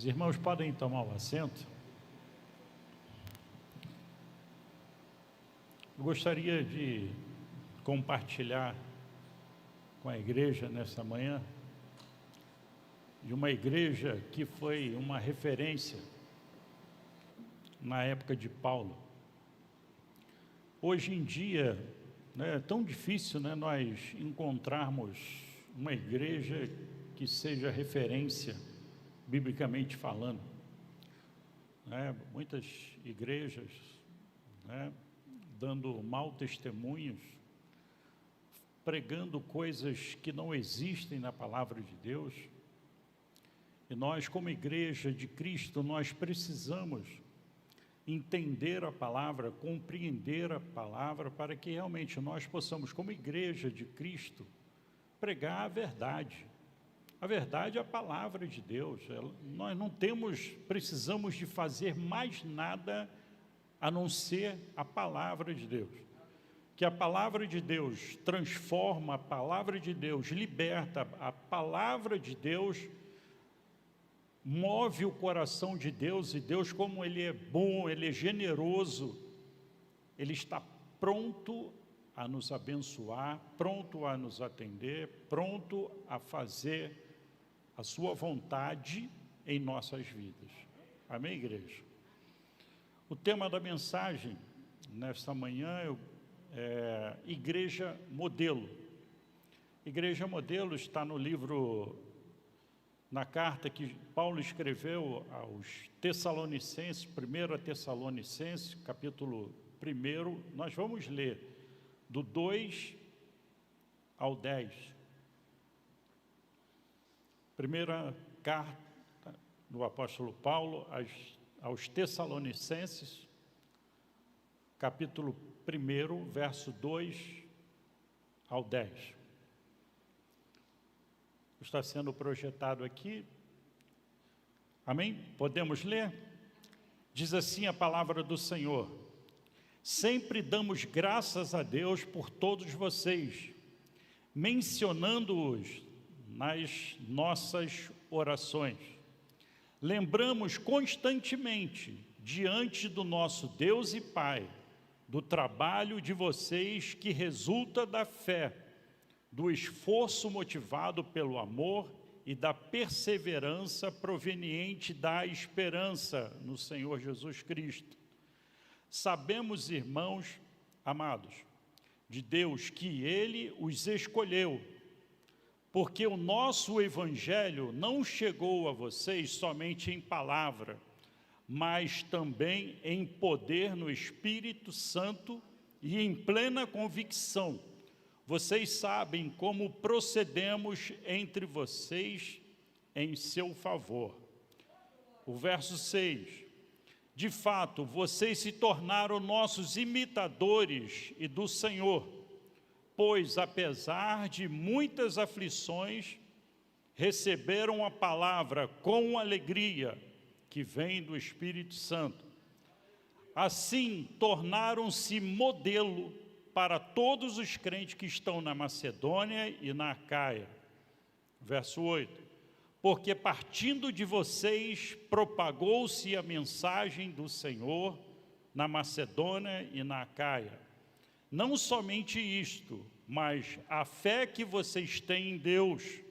Os irmãos podem tomar o assento. Eu gostaria de compartilhar com a igreja nessa manhã, de uma igreja que foi uma referência na época de Paulo. Hoje em dia, é tão difícil, nós encontrarmos uma igreja que seja referência, biblicamente falando. Muitas igrejas dando mau testemunhos, pregando coisas que não existem na palavra de Deus. E nós, como igreja de Cristo, nós precisamos entender a palavra, compreender a palavra, para que realmente nós possamos, como igreja de Cristo, pregar a verdade. A verdade é a palavra de Deus. Nós não precisamos de fazer mais nada a não ser a palavra de Deus. Que a palavra de Deus transforma, a palavra de Deus liberta, a palavra de Deus move o coração de Deus, e Deus, como Ele é bom, Ele é generoso, Ele está pronto a nos abençoar, pronto a nos atender, pronto a fazer a sua vontade em nossas vidas. Amém, igreja? O tema da mensagem nesta manhã é Igreja Modelo. Igreja Modelo está no livro, na carta que Paulo escreveu aos Tessalonicenses, 1 Tessalonicenses, capítulo 1, nós vamos ler do 2 ao 10. Primeira carta do apóstolo Paulo aos Tessalonicenses, capítulo 1, verso 2 ao 10. Está sendo projetado aqui. Amém? Podemos ler? Diz assim a palavra do Senhor: sempre damos graças a Deus por todos vocês, mencionando-os nas nossas orações. Lembramos constantemente diante do nosso Deus e Pai do trabalho de vocês que resulta da fé, do esforço motivado pelo amor e da perseverança proveniente da esperança no Senhor Jesus Cristo. Sabemos, irmãos amados, de Deus, que Ele os escolheu, porque o nosso Evangelho não chegou a vocês somente em palavra, mas também em poder no Espírito Santo e em plena convicção. Vocês sabem como procedemos entre vocês em seu favor. O verso 6. De fato, vocês se tornaram nossos imitadores e do Senhor, pois, apesar de muitas aflições, receberam a palavra com alegria que vem do Espírito Santo. Assim, tornaram-se modelo para todos os crentes que estão na Macedônia e na Acaia. Verso 8. Porque partindo de vocês, propagou-se a mensagem do Senhor na Macedônia e na Acaia. Não somente isto, mas a fé que vocês têm em Deus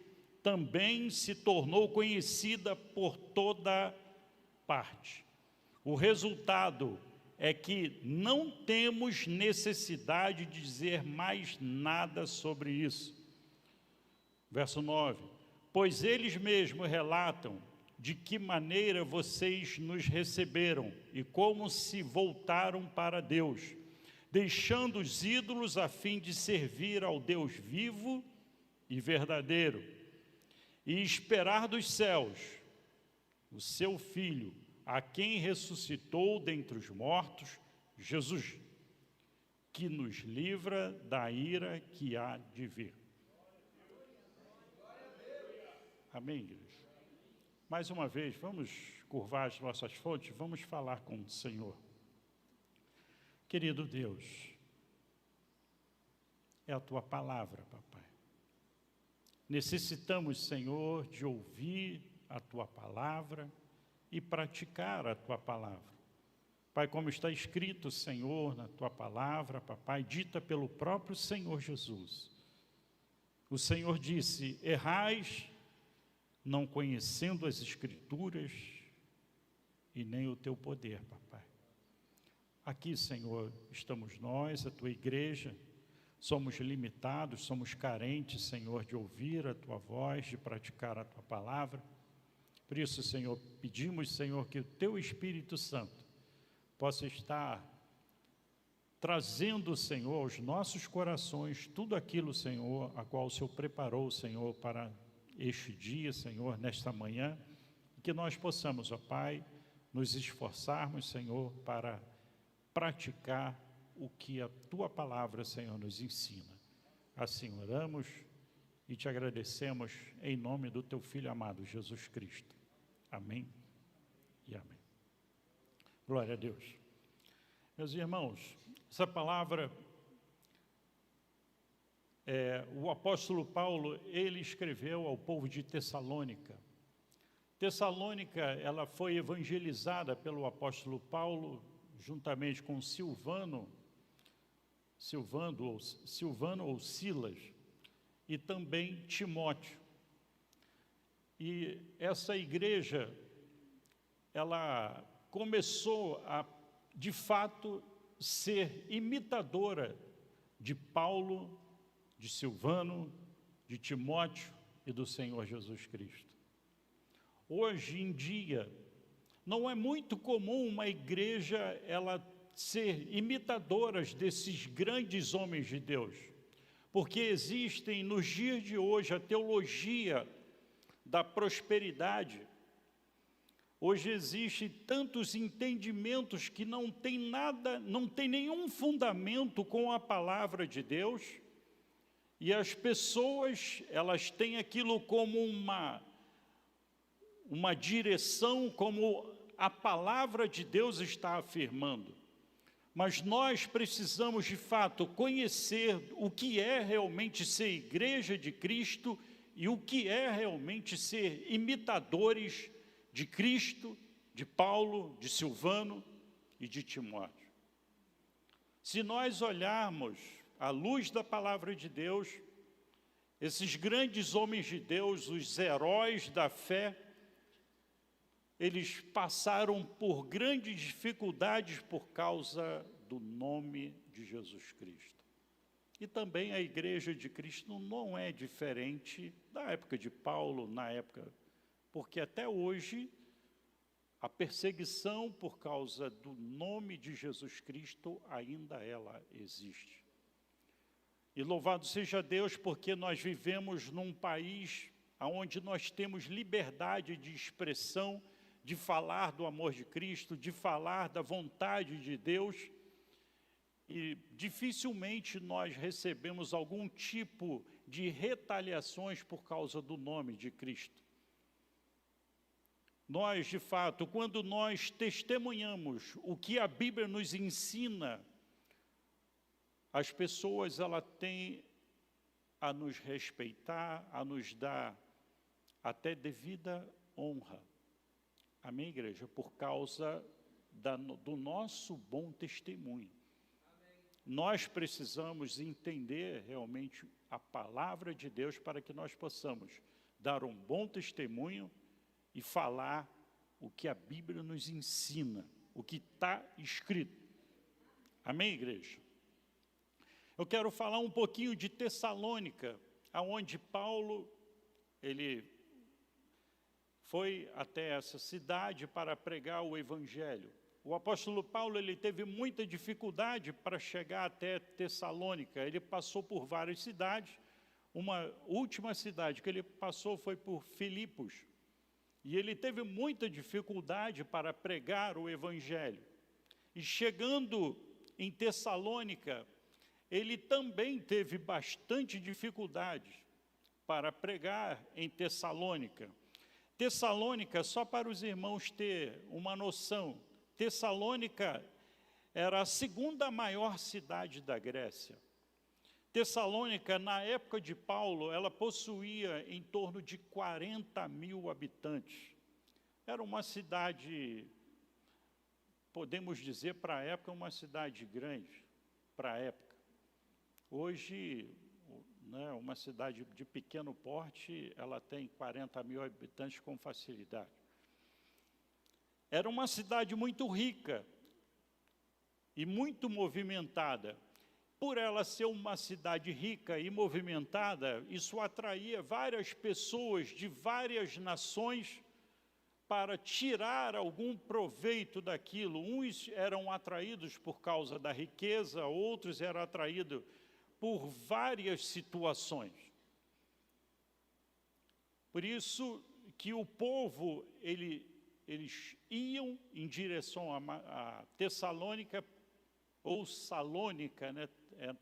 também se tornou conhecida por toda parte. O resultado é que não temos necessidade de dizer mais nada sobre isso. Verso 9. Pois eles mesmos relatam de que maneira vocês nos receberam e como se voltaram para Deus, deixando os ídolos a fim de servir ao Deus vivo e verdadeiro, e esperar dos céus o seu Filho, a quem ressuscitou dentre os mortos, Jesus, que nos livra da ira que há de vir. Amém, igreja? Mais uma vez, vamos curvar as nossas fontes, vamos falar com o Senhor. Querido Deus, é a Tua palavra, papai. Necessitamos, Senhor, de ouvir a Tua palavra, e praticar a Tua palavra. Pai, como está escrito, Senhor, na Tua palavra, papai, dita pelo próprio Senhor Jesus. O Senhor disse: errais, não conhecendo as Escrituras e nem o Teu poder, papai. Aqui, Senhor, estamos nós, a Tua igreja, somos limitados, somos carentes, Senhor, de ouvir a Tua voz, de praticar a Tua palavra. Por isso, Senhor, pedimos, Senhor, que o Teu Espírito Santo possa estar trazendo, Senhor, aos nossos corações tudo aquilo, Senhor, a qual o Senhor preparou, Senhor, para este dia, Senhor, nesta manhã, e que nós possamos, ó Pai, nos esforçarmos, Senhor, para praticar o que a Tua palavra, Senhor, nos ensina. Assim oramos e Te agradecemos em nome do Teu Filho amado, Jesus Cristo. Amém e amém. Glória a Deus. Meus irmãos, essa palavra, o apóstolo Paulo, ele escreveu ao povo de Tessalônica. Tessalônica, ela foi evangelizada pelo apóstolo Paulo, juntamente com Silvano ou Silas, e também Timóteo. E essa igreja, ela começou a, de fato, ser imitadora de Paulo, de Silvano, de Timóteo e do Senhor Jesus Cristo. Hoje em dia, não é muito comum uma igreja ela ser imitadora desses grandes homens de Deus, porque existem nos dias de hoje a teologia da prosperidade. Hoje existem tantos entendimentos que não tem nenhum fundamento com a palavra de Deus, e as pessoas, elas têm aquilo como uma direção, como a palavra de Deus está afirmando. Mas nós precisamos, de fato, conhecer o que é realmente ser igreja de Cristo e o que é realmente ser imitadores de Cristo, de Paulo, de Silvano e de Timóteo. Se nós olharmos à luz da palavra de Deus, esses grandes homens de Deus, os heróis da fé, eles passaram por grandes dificuldades por causa do nome de Jesus Cristo. E também a igreja de Cristo não é diferente da época de Paulo, porque até hoje a perseguição por causa do nome de Jesus Cristo ainda ela existe. E louvado seja Deus, porque nós vivemos num país onde nós temos liberdade de expressão, de falar do amor de Cristo, de falar da vontade de Deus, e dificilmente nós recebemos algum tipo de retaliações por causa do nome de Cristo. Nós, de fato, quando nós testemunhamos o que a Bíblia nos ensina, as pessoas elas têm a nos respeitar, a nos dar até devida honra. Amém, igreja? Por causa do nosso bom testemunho. Amém. Nós precisamos entender realmente a palavra de Deus para que nós possamos dar um bom testemunho e falar o que a Bíblia nos ensina, o que está escrito. Amém, igreja? Eu quero falar um pouquinho de Tessalônica, aonde Paulo, ele foi até essa cidade para pregar o Evangelho. O apóstolo Paulo, ele teve muita dificuldade para chegar até Tessalônica. Ele passou por várias cidades. Uma última cidade que ele passou foi por Filipos. E ele teve muita dificuldade para pregar o Evangelho. E chegando em Tessalônica, ele também teve bastante dificuldade para pregar em Tessalônica. Tessalônica, só para os irmãos ter uma noção, Tessalônica era a segunda maior cidade da Grécia. Tessalônica, na época de Paulo, ela possuía em torno de 40 mil habitantes. Era uma cidade, podemos dizer, para a época, uma cidade grande, para a época. Hoje, né, uma cidade de pequeno porte, ela tem 40 mil habitantes com facilidade. Era uma cidade muito rica e muito movimentada. Por ela ser uma cidade rica e movimentada, isso atraía várias pessoas de várias nações para tirar algum proveito daquilo. Uns eram atraídos por causa da riqueza, outros eram atraídos por várias situações. Por isso que o povo, eles iam em direção a Tessalônica, ou Salônica, né?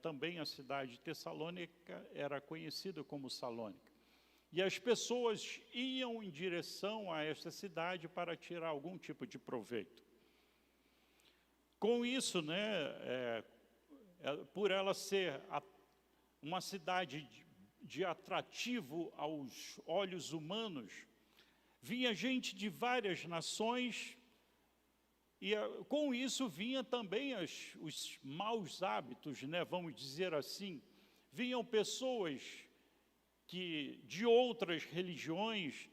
Também a cidade de Tessalônica era conhecida como Salônica. E as pessoas iam em direção a esta cidade para tirar algum tipo de proveito. Com isso, né, por ela ser uma cidade de atrativo aos olhos humanos, vinha gente de várias nações, e com isso vinha também os maus hábitos, né, vamos dizer assim. Vinham pessoas que de outras religiões,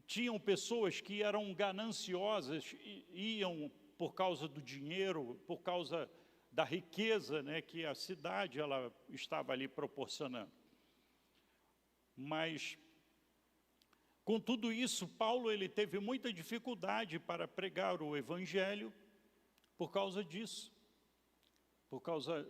tinham pessoas que eram gananciosas, iam por causa do dinheiro, por causa da riqueza, né, que a cidade ela estava ali proporcionando. Mas, com tudo isso, Paulo ele teve muita dificuldade para pregar o Evangelho por causa disso, por causa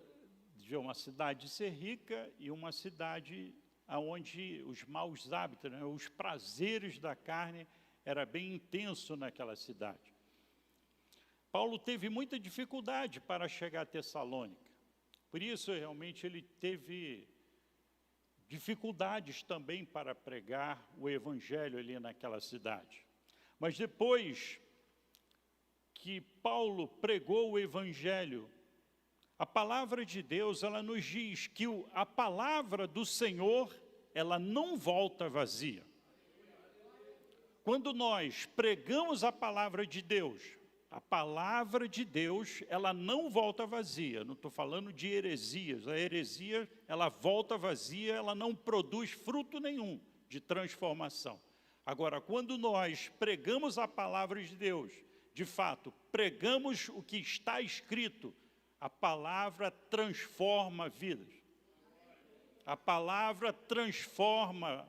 de uma cidade ser rica e uma cidade onde os maus hábitos, né, os prazeres da carne, era bem intenso naquela cidade. Paulo teve muita dificuldade para chegar a Tessalônica. Por isso, realmente, ele teve dificuldades também para pregar o Evangelho ali naquela cidade. Mas depois que Paulo pregou o Evangelho, a palavra de Deus, ela nos diz que a palavra do Senhor, ela não volta vazia. Quando nós pregamos a palavra de Deus, ela não volta vazia. Não estou falando de heresias. A heresia, ela volta vazia, ela não produz fruto nenhum de transformação. Agora, quando nós pregamos a palavra de Deus, de fato, pregamos o que está escrito, a palavra transforma vidas. A palavra transforma,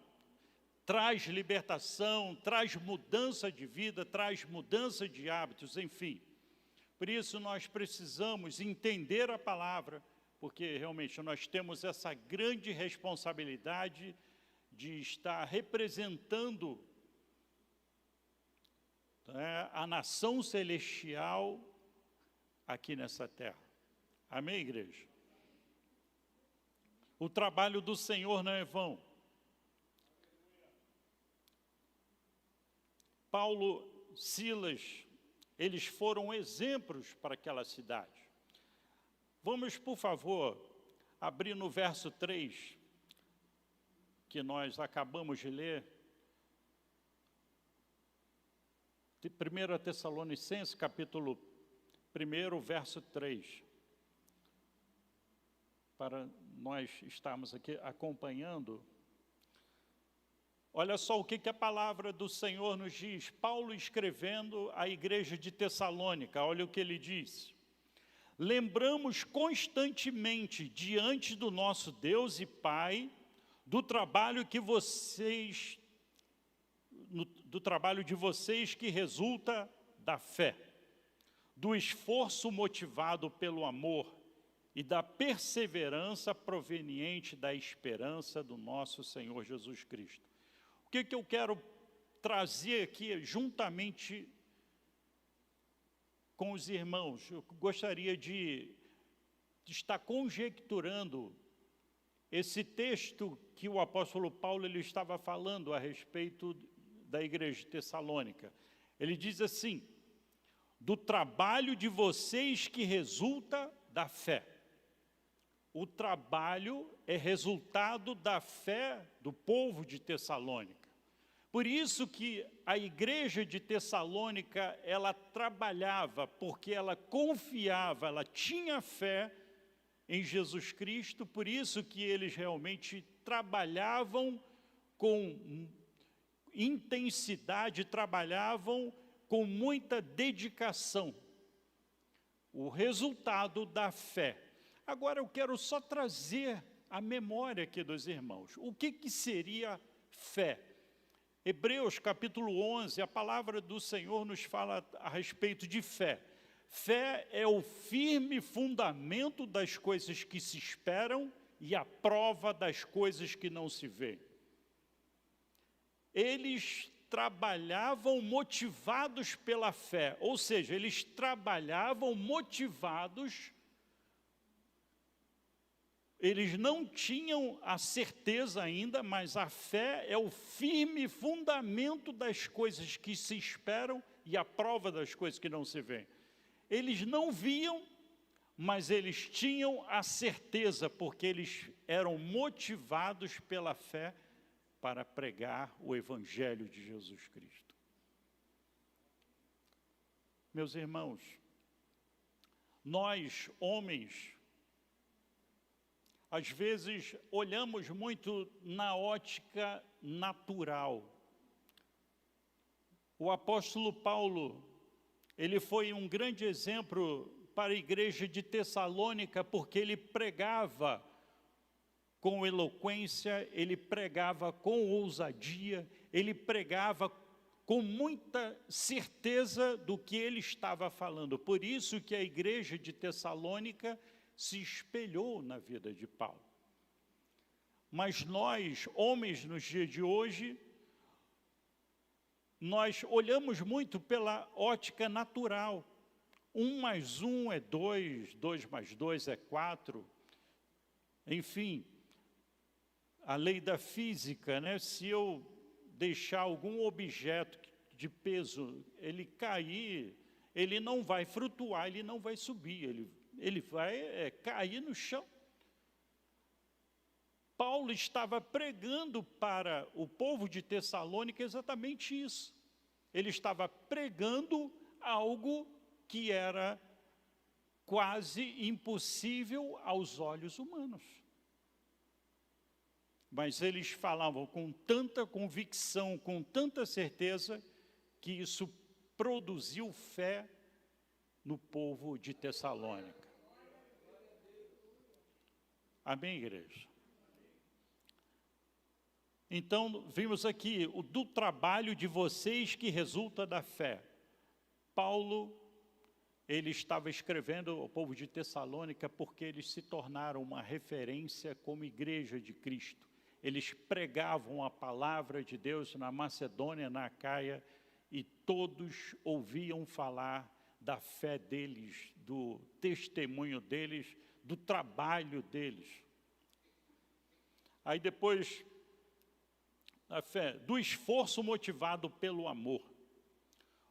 traz libertação, traz mudança de vida, traz mudança de hábitos, enfim. Por isso nós precisamos entender a palavra, porque realmente nós temos essa grande responsabilidade de estar representando, né, a nação celestial aqui nessa terra. Amém, igreja? O trabalho do Senhor não é vão. Paulo, Silas, eles foram exemplos para aquela cidade. Vamos, por favor, abrir no verso 3, que nós acabamos de ler. 1 Tessalonicenses, capítulo 1, verso 3. Para nós estarmos aqui acompanhando. Olha só o que a palavra do Senhor nos diz. Paulo escrevendo à igreja de Tessalônica, olha o que ele diz. Lembramos constantemente diante do nosso Deus e Pai do trabalho de vocês que resulta da fé, do esforço motivado pelo amor e da perseverança proveniente da esperança do nosso Senhor Jesus Cristo. O que eu quero trazer aqui juntamente com os irmãos? Eu gostaria de estar conjecturando esse texto que o apóstolo Paulo ele estava falando a respeito da igreja de Tessalônica. Ele diz assim, do trabalho de vocês que resulta da fé. O trabalho é resultado da fé do povo de Tessalônica. Por isso que a igreja de Tessalônica, ela trabalhava, porque ela confiava, ela tinha fé em Jesus Cristo, por isso que eles realmente trabalhavam com intensidade, trabalhavam com muita dedicação. O resultado da fé. Agora eu quero só trazer a memória aqui dos irmãos. O que seria fé? Hebreus capítulo 11, a palavra do Senhor nos fala a respeito de fé. Fé é o firme fundamento das coisas que se esperam e a prova das coisas que não se veem. Eles trabalhavam motivados pela fé, ou seja, eles trabalhavam motivados. Eles não tinham a certeza ainda, mas a fé é o firme fundamento das coisas que se esperam e a prova das coisas que não se veem. Eles não viam, mas eles tinham a certeza, porque eles eram motivados pela fé para pregar o Evangelho de Jesus Cristo. Meus irmãos, nós, homens, às vezes olhamos muito na ótica natural. O apóstolo Paulo, ele foi um grande exemplo para a igreja de Tessalônica, porque ele pregava com eloquência, ele pregava com ousadia, ele pregava com muita certeza do que ele estava falando. Por isso que a igreja de Tessalônica se espelhou na vida de Paulo. Mas nós, homens, nos dias de hoje, nós olhamos muito pela ótica natural. 1 mais 1 é 2, 2 mais 2 é 4. Enfim, a lei da física, né? Se eu deixar algum objeto de peso, ele cair, ele não vai flutuar, ele não vai subir, ele vai cair no chão. Paulo estava pregando para o povo de Tessalônica exatamente isso. Ele estava pregando algo que era quase impossível aos olhos humanos. Mas eles falavam com tanta convicção, com tanta certeza, que isso produziu fé no povo de Tessalônica. Amém, igreja? Então, vimos aqui do trabalho de vocês que resulta da fé. Paulo, ele estava escrevendo ao povo de Tessalônica porque eles se tornaram uma referência como igreja de Cristo. Eles pregavam a palavra de Deus na Macedônia, na Acaia, e todos ouviam falar da fé deles, do testemunho deles, do trabalho deles. Aí depois, a fé, do esforço motivado pelo amor.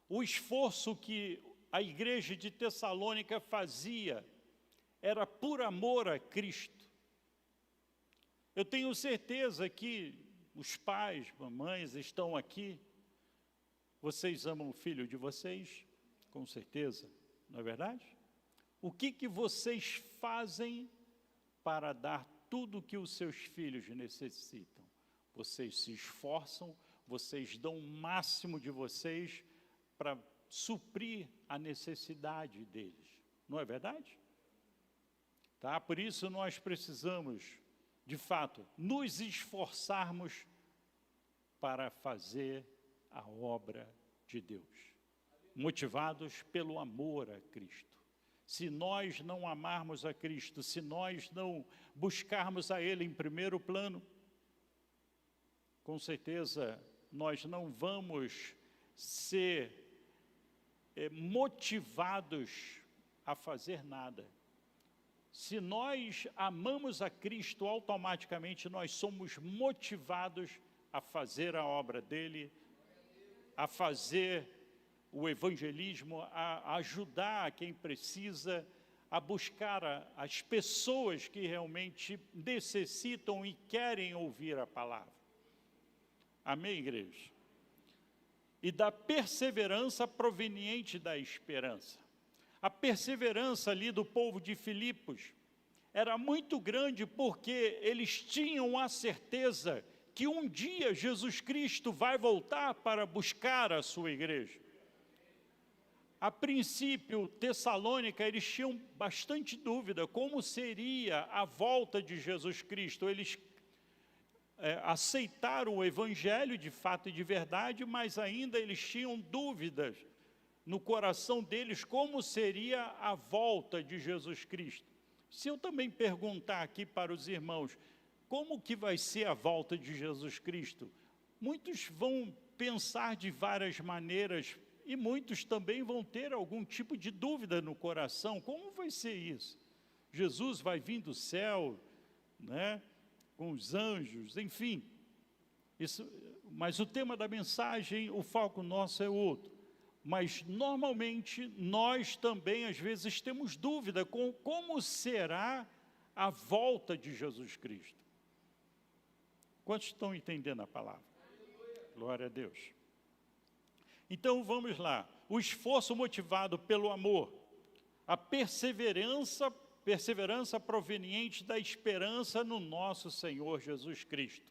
O esforço que a igreja de Tessalônica fazia era por amor a Cristo. Eu tenho certeza que os pais, mamães estão aqui. Vocês amam o filho de vocês? Com certeza, não é verdade? O que vocês fazem para dar tudo o que os seus filhos necessitam? Vocês se esforçam, vocês dão o máximo de vocês para suprir a necessidade deles. Não é verdade? Tá? Por isso nós precisamos, de fato, nos esforçarmos para fazer a obra de Deus, motivados pelo amor a Cristo. Se nós não amarmos a Cristo, se nós não buscarmos a Ele em primeiro plano, com certeza nós não vamos ser motivados a fazer nada. Se nós amamos a Cristo, automaticamente nós somos motivados a fazer a obra dele, a fazer o evangelismo, a ajudar quem precisa, a buscar as pessoas que realmente necessitam e querem ouvir a palavra. Amém, igreja? e da perseverança proveniente da esperança. A perseverança ali do povo de Filipos era muito grande porque eles tinham a certeza que um dia Jesus Cristo vai voltar para buscar a sua igreja. A princípio, Tessalônica, eles tinham bastante dúvida como seria a volta de Jesus Cristo. Eles aceitaram o Evangelho de fato e de verdade, mas ainda eles tinham dúvidas no coração deles como seria a volta de Jesus Cristo. Se eu também perguntar aqui para os irmãos, como que vai ser a volta de Jesus Cristo? Muitos vão pensar de várias maneiras e muitos também vão ter algum tipo de dúvida no coração. Como vai ser isso? Jesus vai vir do céu, né, com os anjos, enfim. Mas o tema da mensagem, o foco nosso é outro. Mas, normalmente, nós também, às vezes, temos dúvida com como será a volta de Jesus Cristo. Quantos estão entendendo a palavra? Glória a Deus. Então, vamos lá. O esforço motivado pelo amor, a perseverança proveniente da esperança no nosso Senhor Jesus Cristo.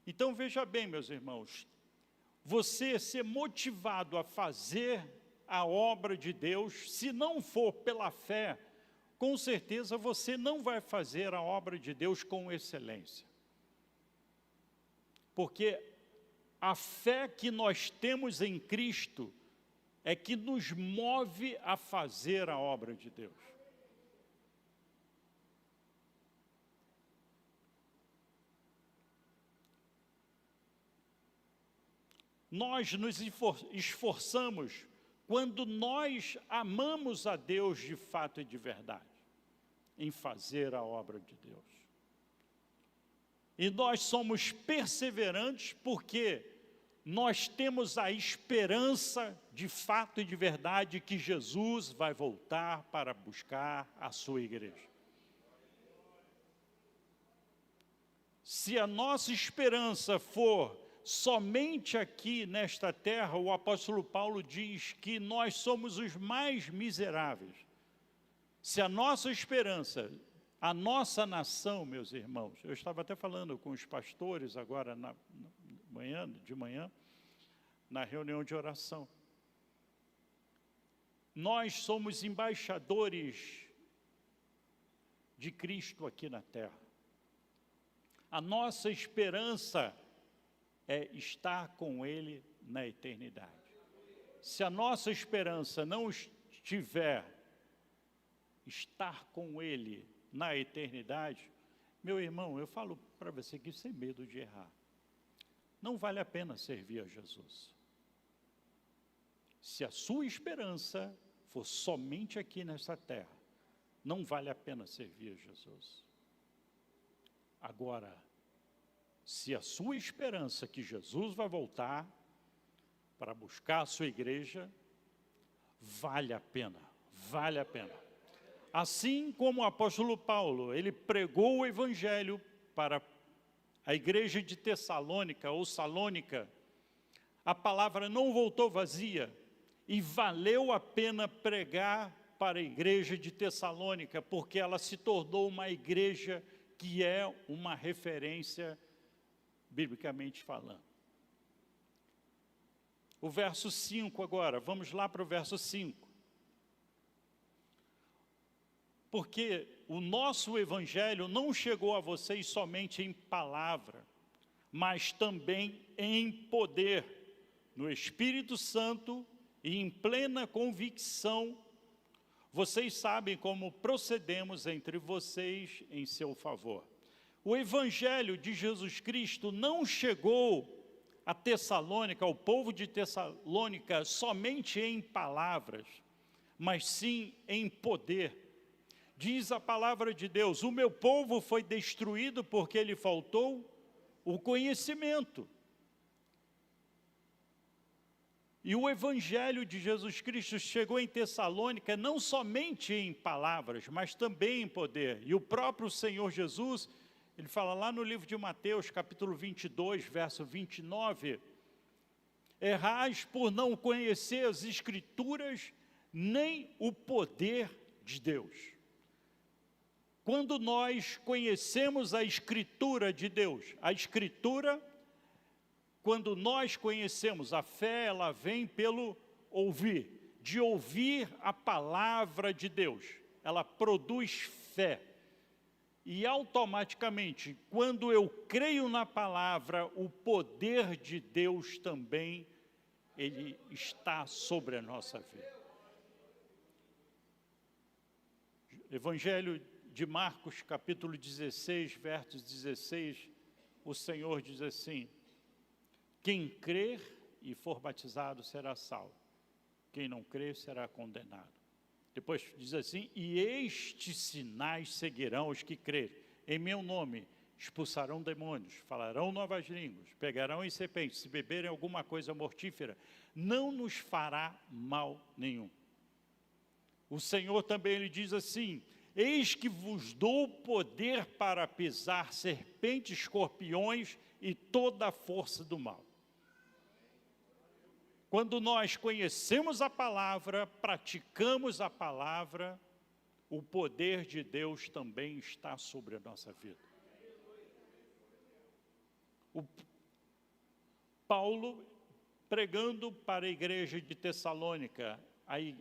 Então, veja bem, meus irmãos, você ser motivado a fazer a obra de Deus, se não for pela fé, com certeza você não vai fazer a obra de Deus com excelência. Porque a fé que nós temos em Cristo é que nos move a fazer a obra de Deus. Nós nos esforçamos quando nós amamos a Deus de fato e de verdade, em fazer a obra de Deus. E nós somos perseverantes porque nós temos a esperança de fato e de verdade que Jesus vai voltar para buscar a sua igreja. Se a nossa esperança for somente aqui nesta terra, o apóstolo Paulo diz que nós somos os mais miseráveis. Se a nossa esperança, a nossa nação, meus irmãos, eu estava até falando com os pastores agora de manhã, na reunião de oração. Nós somos embaixadores de Cristo aqui na terra. A nossa esperança é estar com Ele na eternidade. Se a nossa esperança não estiver estar com Ele na eternidade, meu irmão, eu falo para você aqui sem medo de errar, não vale a pena servir a Jesus. Se a sua esperança for somente aqui nessa terra, não vale a pena servir a Jesus. Agora, se a sua esperança que Jesus vai voltar para buscar a sua igreja, vale a pena, vale a pena. Assim como o apóstolo Paulo, ele pregou o evangelho para a igreja de Tessalônica ou Salônica, a palavra não voltou vazia e valeu a pena pregar para a igreja de Tessalônica, porque ela se tornou uma igreja que é uma referência biblicamente falando. O verso 5 agora, vamos lá para o verso 5. Porque o nosso evangelho não chegou a vocês somente em palavra, mas também em poder, no Espírito Santo e em plena convicção. Vocês sabem como procedemos entre vocês em seu favor. O evangelho de Jesus Cristo não chegou a Tessalônica, ao povo de Tessalônica, somente em palavras, mas sim em poder. Diz a palavra de Deus, o meu povo foi destruído porque lhe faltou o conhecimento. E o evangelho de Jesus Cristo chegou em Tessalônica não somente em palavras, mas também em poder. E o próprio Senhor Jesus, ele fala lá no livro de Mateus, capítulo 22, verso 29, Errais por não conhecer as Escrituras, nem o poder de Deus. Quando nós conhecemos a Escritura de Deus, a Escritura, quando nós conhecemos a fé, ela vem pelo ouvir, de ouvir a palavra de Deus. Ela produz fé. E automaticamente, quando eu creio na palavra, o poder de Deus também, ele está sobre a nossa vida. Evangelho de Marcos, capítulo 16, versos 16, o Senhor diz assim: quem crer e for batizado será salvo, quem não crer será condenado. Depois diz assim: e estes sinais seguirão os que crerem. Em meu nome expulsarão demônios, falarão novas línguas, pegarão em serpentes, se beberem alguma coisa mortífera, não nos fará mal nenhum. O Senhor também lhe diz assim: eis que vos dou poder para pisar serpentes, escorpiões e toda a força do mal. Quando nós conhecemos a palavra, praticamos a palavra, o poder de Deus também está sobre a nossa vida. Paulo, pregando para a igreja de Tessalônica,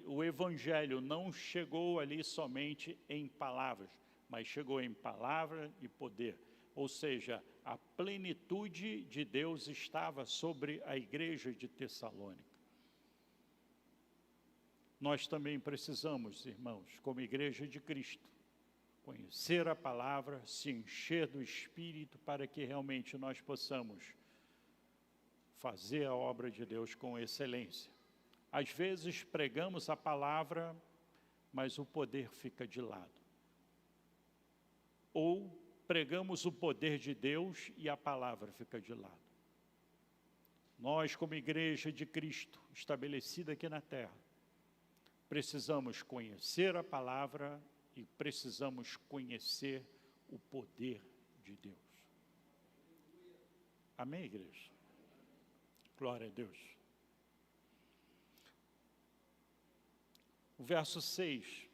o evangelho não chegou ali somente em palavras, mas chegou em palavra e poder. Ou seja, a plenitude de Deus estava sobre a igreja de Tessalônica. Nós também precisamos, irmãos, como igreja de Cristo, conhecer a palavra, se encher do Espírito, para que realmente nós possamos fazer a obra de Deus com excelência. Às vezes pregamos a palavra, mas o poder fica de lado. Ou pregamos o poder de Deus e a palavra fica de lado. Nós, como igreja de Cristo, estabelecida aqui na terra, precisamos conhecer a palavra e precisamos conhecer o poder de Deus. Amém, igreja? Glória a Deus. O verso 6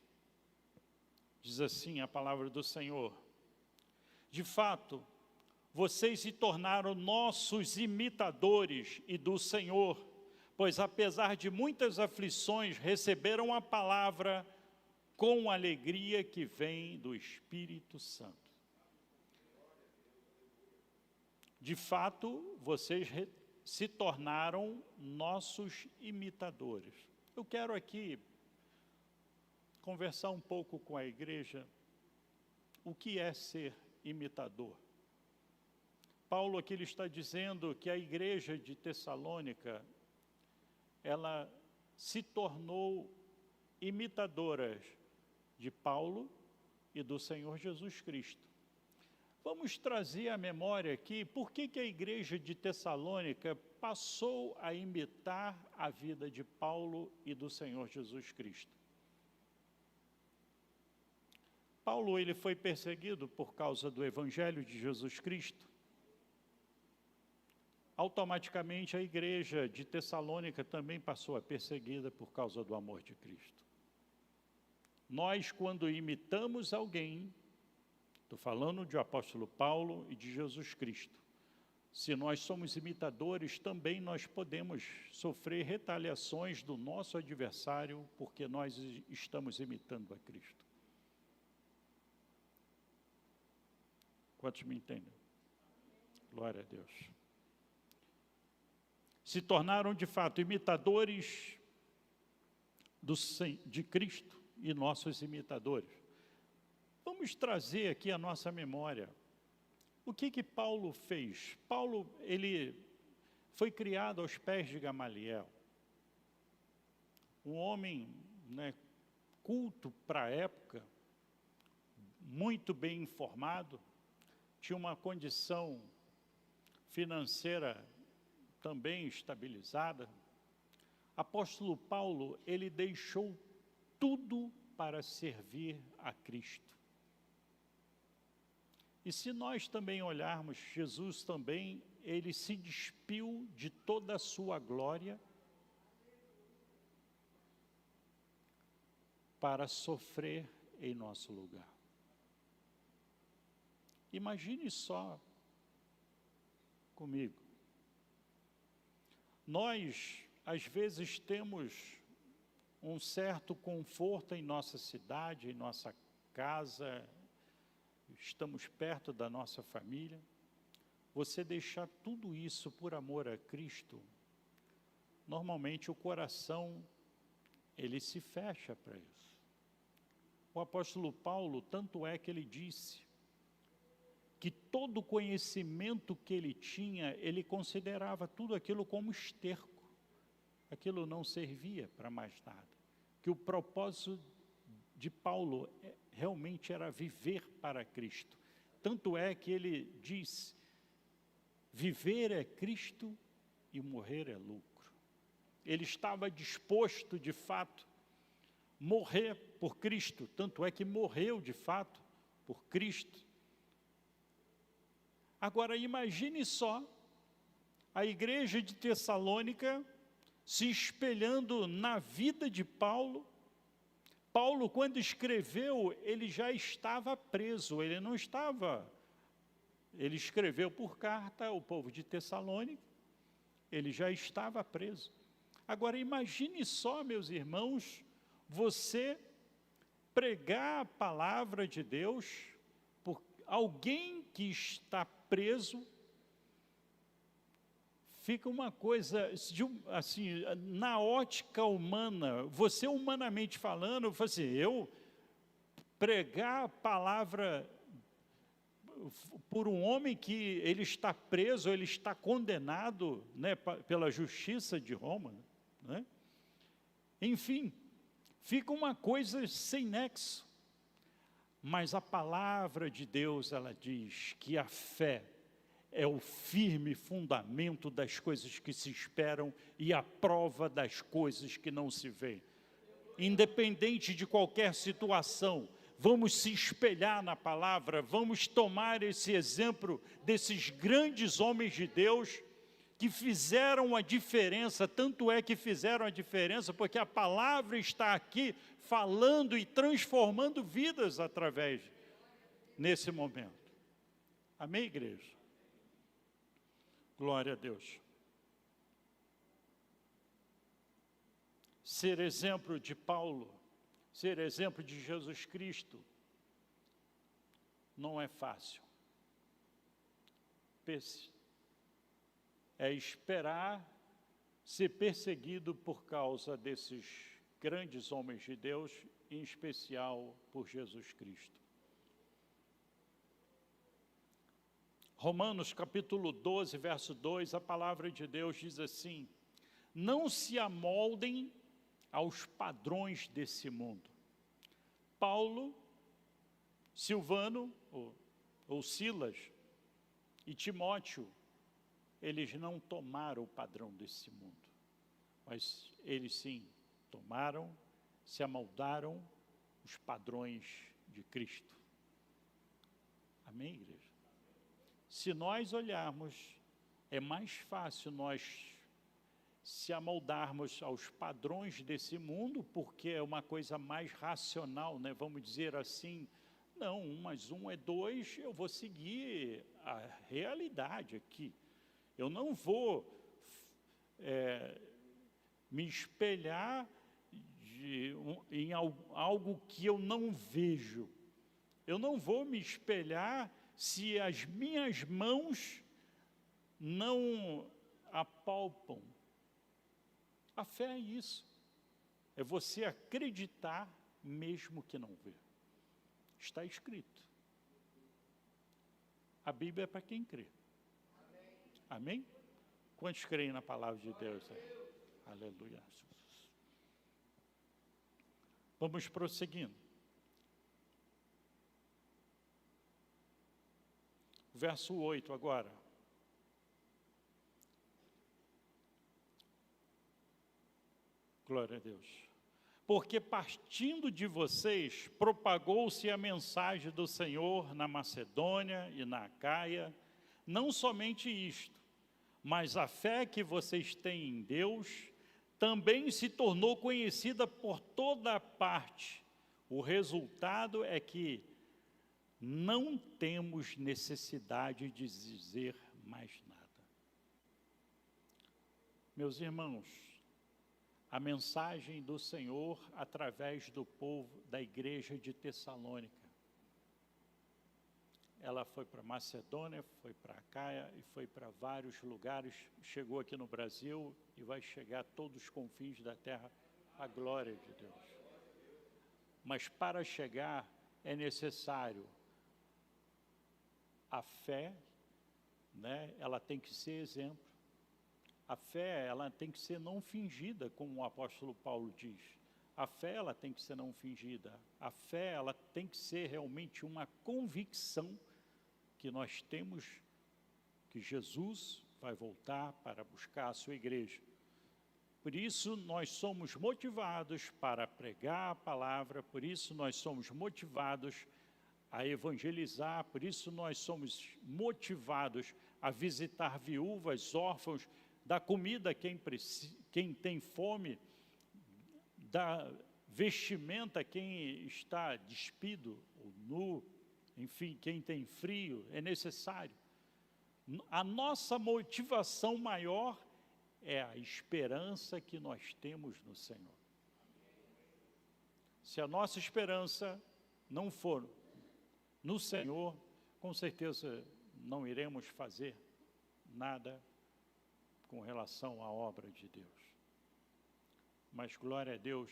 diz assim a palavra do Senhor: de fato, vocês se tornaram nossos imitadores e do Senhor, pois apesar de muitas aflições, receberam a palavra com alegria que vem do Espírito Santo. De fato, vocês se tornaram nossos imitadores. Eu quero aqui conversar um pouco com a igreja o que é ser imitador. Paulo aqui ele está dizendo que a igreja de Tessalônica, ela se tornou imitadoras de Paulo e do Senhor Jesus Cristo. Vamos trazer à memória aqui por que a igreja de Tessalônica passou a imitar a vida de Paulo e do Senhor Jesus Cristo. Paulo ele foi perseguido por causa do Evangelho de Jesus Cristo. Automaticamente a igreja de Tessalônica também passou a perseguida por causa do amor de Cristo. Nós, quando imitamos alguém, estou falando de apóstolo Paulo e de Jesus Cristo, se nós somos imitadores, também nós podemos sofrer retaliações do nosso adversário, porque nós estamos imitando a Cristo. Quantos me entendem? Glória a Deus. Se tornaram de fato imitadores de Cristo e nossos imitadores. Vamos trazer aqui a nossa memória. O que Paulo fez? Paulo, ele foi criado aos pés de Gamaliel. Um homem, culto para a época, muito bem informado, tinha uma condição financeira também estabilizada. Apóstolo Paulo, ele deixou tudo para servir a Cristo. E se nós também olharmos, Jesus também, ele se despiu de toda a sua glória para sofrer em nosso lugar. Imagine só comigo. Nós, às vezes, temos um certo conforto em nossa cidade, em nossa casa, estamos perto da nossa família. Você deixar tudo isso por amor a Cristo, normalmente o coração, ele se fecha para isso. O apóstolo Paulo, tanto é que ele disse que todo o conhecimento que ele tinha, ele considerava tudo aquilo como esterco. Aquilo não servia para mais nada. Que o propósito de Paulo realmente era viver para Cristo. Tanto é que ele diz, viver é Cristo e morrer é lucro. Ele estava disposto, de fato, morrer por Cristo, tanto é que morreu, de fato, por Cristo. Agora, imagine só a igreja de Tessalônica se espelhando na vida de Paulo. Paulo, quando escreveu, ele já estava preso, ele não estava... Ele escreveu por carta ao povo de Tessalônica, ele já estava preso. Agora, imagine só, meus irmãos, você pregar a palavra de Deus por alguém que está preso. Fica uma coisa, assim, na ótica humana, você humanamente falando, assim, eu pregar a palavra por um homem que ele está preso, ele está condenado, né, pela justiça de Roma, né? Enfim, fica uma coisa sem nexo. Mas a palavra de Deus, ela diz que a fé é o firme fundamento das coisas que se esperam e a prova das coisas que não se veem. Independente de qualquer situação, vamos se espelhar na palavra, vamos tomar esse exemplo desses grandes homens de Deus que fizeram a diferença, tanto é que fizeram a diferença, porque a palavra está aqui falando e transformando vidas através nesse momento. Amém, igreja? Glória a Deus. Ser exemplo de Paulo, ser exemplo de Jesus Cristo, não é fácil. É esperar ser perseguido por causa desses grandes homens de Deus, em especial por Jesus Cristo. Romanos capítulo 12, verso 2, a palavra de Deus diz assim: não se amoldem aos padrões desse mundo. Paulo, Silvano, ou Silas, e Timóteo, eles não tomaram o padrão desse mundo, mas eles sim tomaram, se amoldaram os padrões de Cristo. Amém, igreja? Se nós olharmos, é mais fácil nós se amoldarmos aos padrões desse mundo, porque é uma coisa mais racional, né? Vamos dizer assim, não, 1 mais 1 é 2, eu vou seguir a realidade aqui. Eu não vou me espelhar em algo que eu não vejo. Eu não vou me espelhar se as minhas mãos não apalpam. A fé é isso. É você acreditar mesmo que não vê. Está escrito. A Bíblia é para quem crê. Amém? Quantos creem na palavra de Deus? Aleluia. Vamos prosseguindo. Verso 8 agora. Glória a Deus. porque partindo de vocês, propagou-se a mensagem do Senhor na Macedônia e na Acaia, não somente isto, mas a fé que vocês têm em Deus também se tornou conhecida por toda a parte. O resultado é que não temos necessidade de dizer mais nada. Meus irmãos, a mensagem do Senhor através do povo da igreja de Tessalônica, ela foi para Macedônia, foi para Acaia e foi para vários lugares, chegou aqui no Brasil e vai chegar a todos os confins da terra, a glória de Deus. Mas para chegar é necessário a fé, né? Ela tem que ser exemplo. A fé, ela tem que ser não fingida, como o apóstolo Paulo diz. A fé, ela tem que ser não fingida. A fé, ela tem que ser realmente uma convicção que nós temos que Jesus vai voltar para buscar a sua igreja. Por isso, nós somos motivados para pregar a palavra, por isso nós somos motivados a evangelizar, por isso nós somos motivados a visitar viúvas, órfãos, dar comida a quem tem fome, dar vestimenta a quem está despido ou nu, enfim, quem tem frio, é necessário. A nossa motivação maior é a esperança que nós temos no Senhor. Se a nossa esperança não for no Senhor, com certeza não iremos fazer nada com relação à obra de Deus. Mas glória a Deus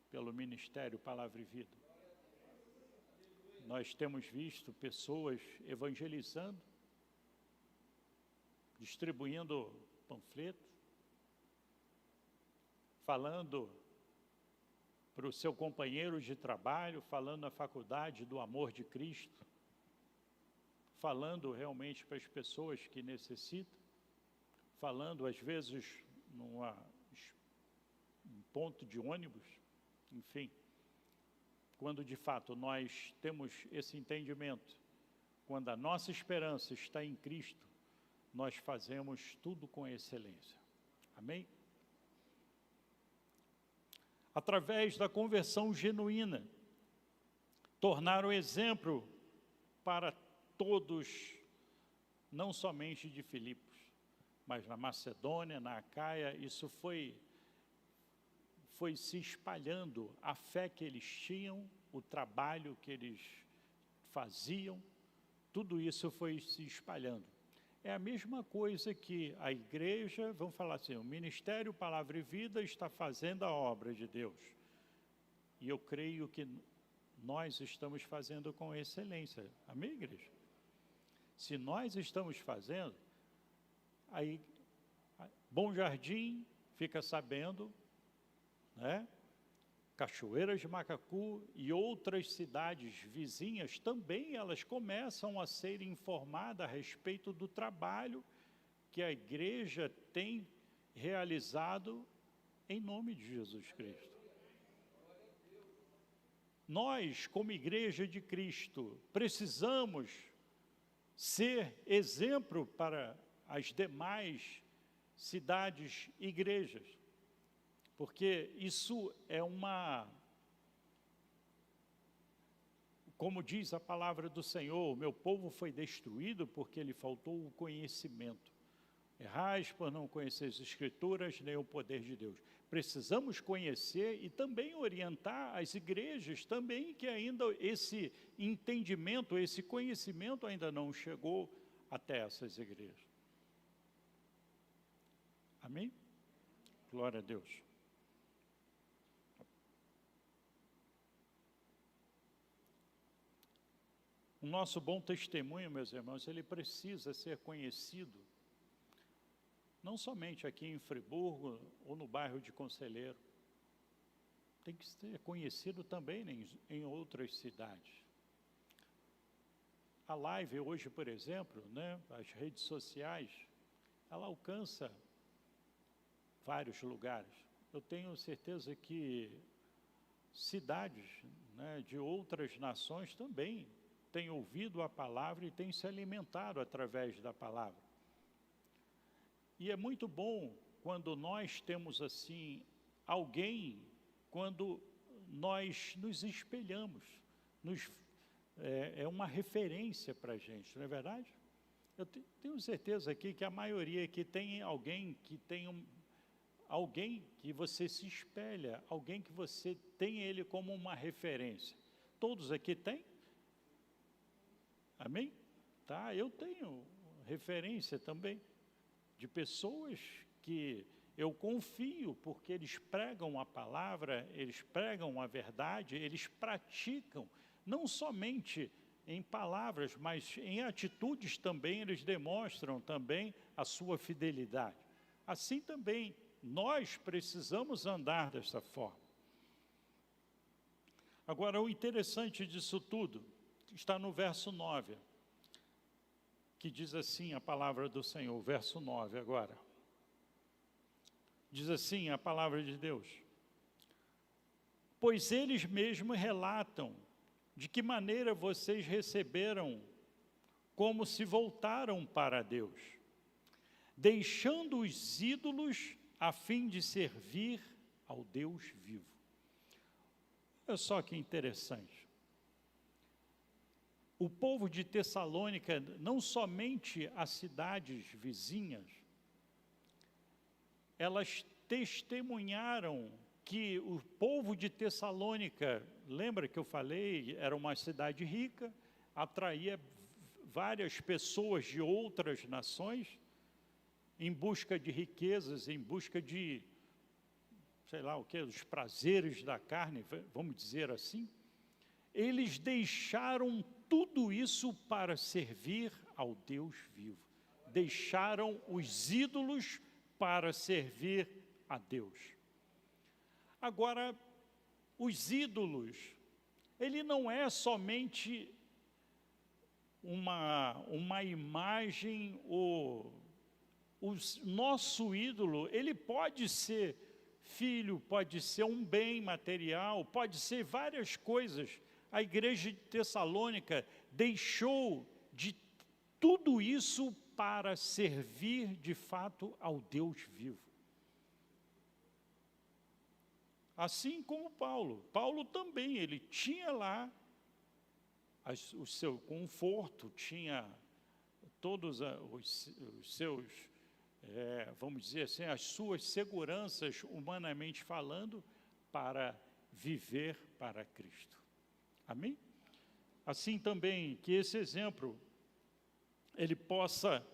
pelo ministério Palavra e Vida. Nós temos visto pessoas evangelizando, distribuindo panfletos, falando para o seu companheiro de trabalho, falando na faculdade do amor de Cristo, falando realmente para as pessoas que necessitam, falando às vezes num ponto de ônibus, enfim. Quando de fato nós temos esse entendimento, quando a nossa esperança está em Cristo, nós fazemos tudo com excelência. Amém? Através da conversão genuína, tornaram exemplo para todos, não somente de Filipos, mas na Macedônia, na Acaia, isso foi se espalhando, a fé que eles tinham, o trabalho que eles faziam, tudo isso foi se espalhando. É a mesma coisa que a igreja, vamos falar assim, o Ministério Palavra e Vida está fazendo a obra de Deus. E eu creio que nós estamos fazendo com excelência. Amém, igreja? Se nós estamos fazendo, aí Bom Jardim fica sabendo, né? Cachoeiras de Macacu e outras cidades vizinhas também, elas começam a ser informadas a respeito do trabalho que a igreja tem realizado em nome de Jesus Cristo. Nós, como igreja de Cristo, precisamos ser exemplo para as demais cidades e igrejas, porque isso é como diz a palavra do Senhor, o meu povo foi destruído porque lhe faltou o conhecimento. Errais por não conhecer as Escrituras, nem o poder de Deus. Precisamos conhecer e também orientar as igrejas também, que ainda esse entendimento, esse conhecimento ainda não chegou até essas igrejas. Amém? Glória a Deus. O nosso bom testemunho, meus irmãos, ele precisa ser conhecido, não somente aqui em Friburgo ou no bairro de Conselheiro, tem que ser conhecido também em outras cidades. A live hoje, por exemplo, né, as redes sociais, ela alcança vários lugares. Eu tenho certeza que cidades, né, de outras nações também têm ouvido a palavra e têm se alimentado através da palavra. E é muito bom quando nós temos assim alguém, quando nós nos espelhamos, é uma referência para a gente, não é verdade? Eu tenho certeza aqui que a maioria aqui tem alguém que tem alguém que você se espelha, alguém que você tem ele como uma referência. Todos aqui têm? Amém? Tá, eu tenho referência também de pessoas que eu confio, porque eles pregam a palavra, eles pregam a verdade, eles praticam, não somente em palavras, mas em atitudes também, eles demonstram também a sua fidelidade. Assim também, nós precisamos andar dessa forma. Agora, o interessante disso tudo está no verso 9, que diz assim a palavra do Senhor, verso 9 agora. Diz assim a palavra de Deus: pois eles mesmos relatam de que maneira vocês receberam, como se voltaram para Deus, deixando os ídolos a fim de servir ao Deus vivo. Olha só que interessante. O povo de Tessalônica, não somente as cidades vizinhas, elas testemunharam que o povo de Tessalônica, lembra que eu falei, era uma cidade rica, atraía várias pessoas de outras nações, em busca de riquezas, em busca de, sei lá o que, os prazeres da carne, vamos dizer assim. Eles deixaram tudo isso para servir ao Deus vivo. Deixaram os ídolos para servir a Deus. Agora, os ídolos, ele não é somente uma imagem, o nosso ídolo, ele pode ser filho, pode ser um bem material, pode ser várias coisas. A igreja de Tessalônica deixou de tudo isso para servir de fato ao Deus vivo. Assim como Paulo. Paulo também, ele tinha lá o seu conforto, tinha todos os seus, vamos dizer assim, as suas seguranças, humanamente falando, para viver para Cristo. Amém? Assim também, que esse exemplo, ele possa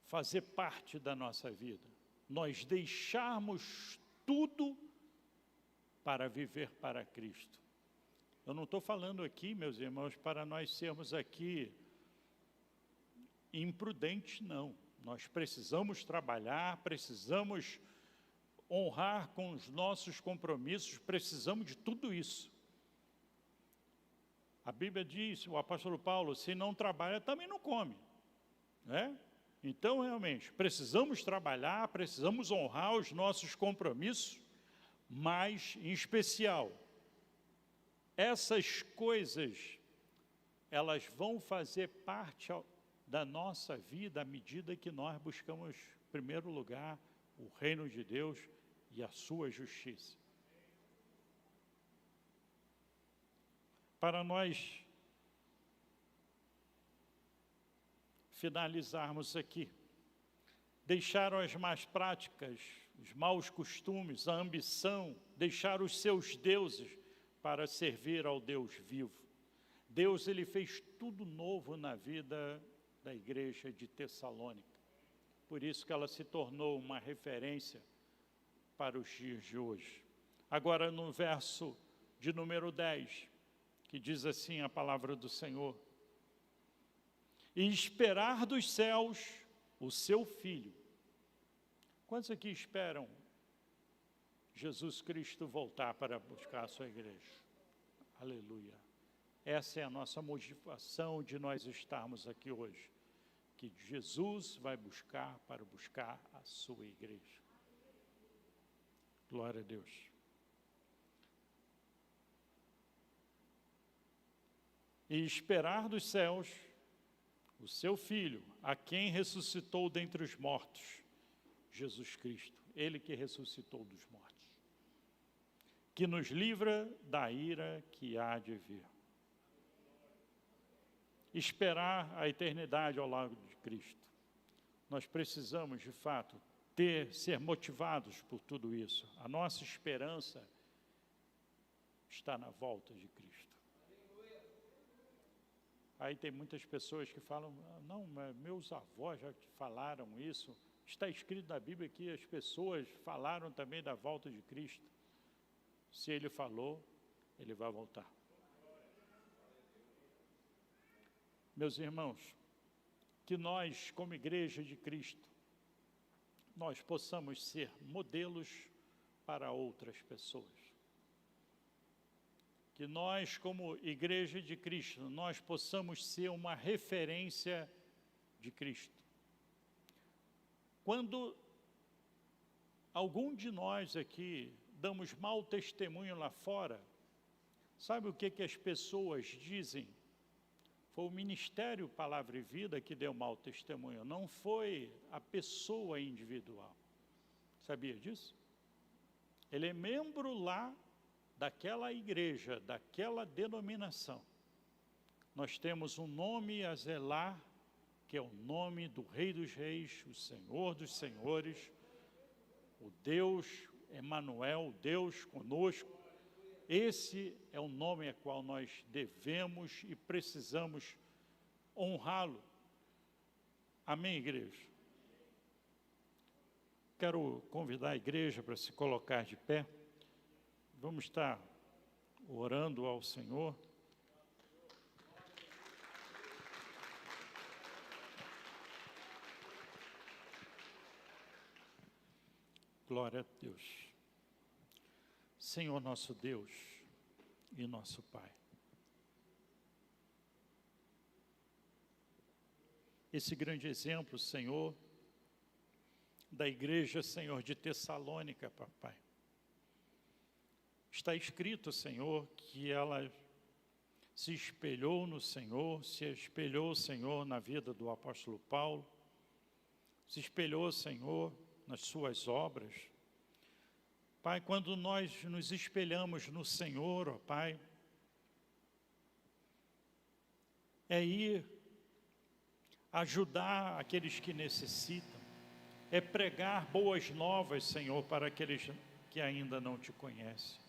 fazer parte da nossa vida. Nós deixarmos tudo para viver para Cristo. Eu não estou falando aqui, meus irmãos, para nós sermos aqui imprudentes, não. Nós precisamos trabalhar, precisamos honrar com os nossos compromissos, precisamos de tudo isso. A Bíblia diz, o apóstolo Paulo, se não trabalha, também não come, né? Então, realmente, precisamos trabalhar, precisamos honrar os nossos compromissos, mas, em especial, essas coisas, elas vão fazer parte da nossa vida à medida que nós buscamos, em primeiro lugar, o reino de Deus e a sua justiça. Para nós finalizarmos aqui, deixaram as más práticas, os maus costumes, a ambição, deixaram os seus deuses para servir ao Deus vivo. Deus, ele fez tudo novo na vida da igreja de Tessalônica. Por isso que ela se tornou uma referência para os dias de hoje. Agora, no verso de número 10, que diz assim a palavra do Senhor: e esperar dos céus o seu Filho. Quantos aqui esperam Jesus Cristo voltar para buscar a sua igreja? Aleluia. Essa é a nossa motivação de nós estarmos aqui hoje. Que Jesus vai buscar para buscar a sua igreja. Glória a Deus. e esperar dos céus o seu Filho, a quem ressuscitou dentre os mortos, Jesus Cristo, Ele que ressuscitou dos mortos, que nos livra da ira que há de vir. Esperar a eternidade ao lado de Cristo. Nós precisamos, de fato, ser motivados por tudo isso. A nossa esperança está na volta de Cristo. Aí tem muitas pessoas que falam, não, meus avós já falaram isso. Está escrito na Bíblia que as pessoas falaram também da volta de Cristo. Se Ele falou, Ele vai voltar. Meus irmãos, que nós, como Igreja de Cristo, nós possamos ser modelos para outras pessoas. Que nós, como Igreja de Cristo, nós possamos ser uma referência de Cristo. Quando algum de nós aqui damos mau testemunho lá fora, sabe o que as pessoas dizem? Foi o Ministério Palavra e Vida que deu mau testemunho, não foi a pessoa individual. Sabia disso? Ele é membro lá daquela igreja, daquela denominação. Nós temos um nome a zelar, que é o nome do Rei dos Reis, o Senhor dos Senhores, o Deus Emanuel, Deus conosco. Esse é o nome a qual nós devemos e precisamos honrá-lo. Amém, igreja? Quero convidar a igreja para se colocar de pé. Vamos estar orando ao Senhor. Glória a Deus. Senhor nosso Deus e nosso Pai. Esse grande exemplo, Senhor, da igreja, Senhor, de Tessalônica, papai. Está escrito, Senhor, que ela se espelhou no Senhor, se espelhou, Senhor, na vida do apóstolo Paulo, se espelhou, Senhor, nas suas obras. Pai, quando nós nos espelhamos no Senhor, ó Pai, é ir ajudar aqueles que necessitam, é pregar boas novas, Senhor, para aqueles que ainda não te conhecem.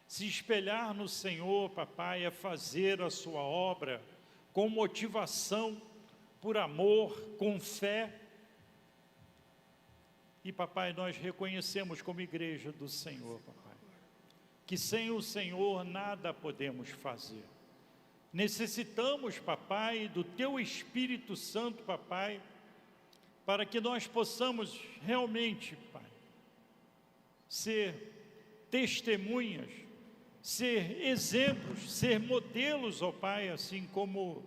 Se espelhar no Senhor, papai, é fazer a sua obra com motivação, por amor, com fé. E, papai, nós reconhecemos como igreja do Senhor, papai, que sem o Senhor nada podemos fazer. Necessitamos, papai, do teu Espírito Santo, papai, para que nós possamos realmente, pai, ser testemunhas, ser exemplos, ser modelos, ó Pai, assim como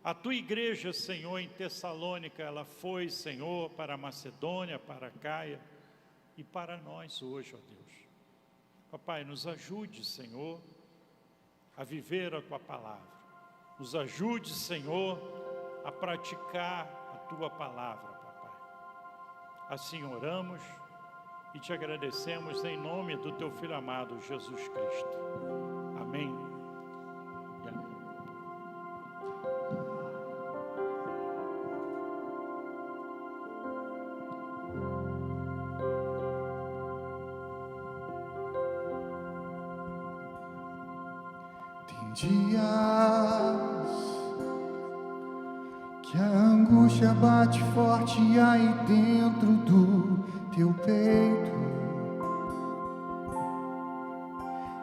a tua igreja, Senhor, em Tessalônica, ela foi, Senhor, para a Macedônia, para a Caia e para nós hoje, ó Deus. Papai, nos ajude, Senhor, a viver a tua palavra. Nos ajude, Senhor, a praticar a tua palavra, papai. Assim oramos e te agradecemos em nome do teu Filho amado, Jesus Cristo. Amém e amém. Tem dias que a angústia bate forte aí dentro do teu peito.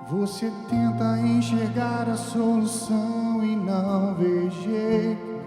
Você tenta enxergar a solução e não vê jeito.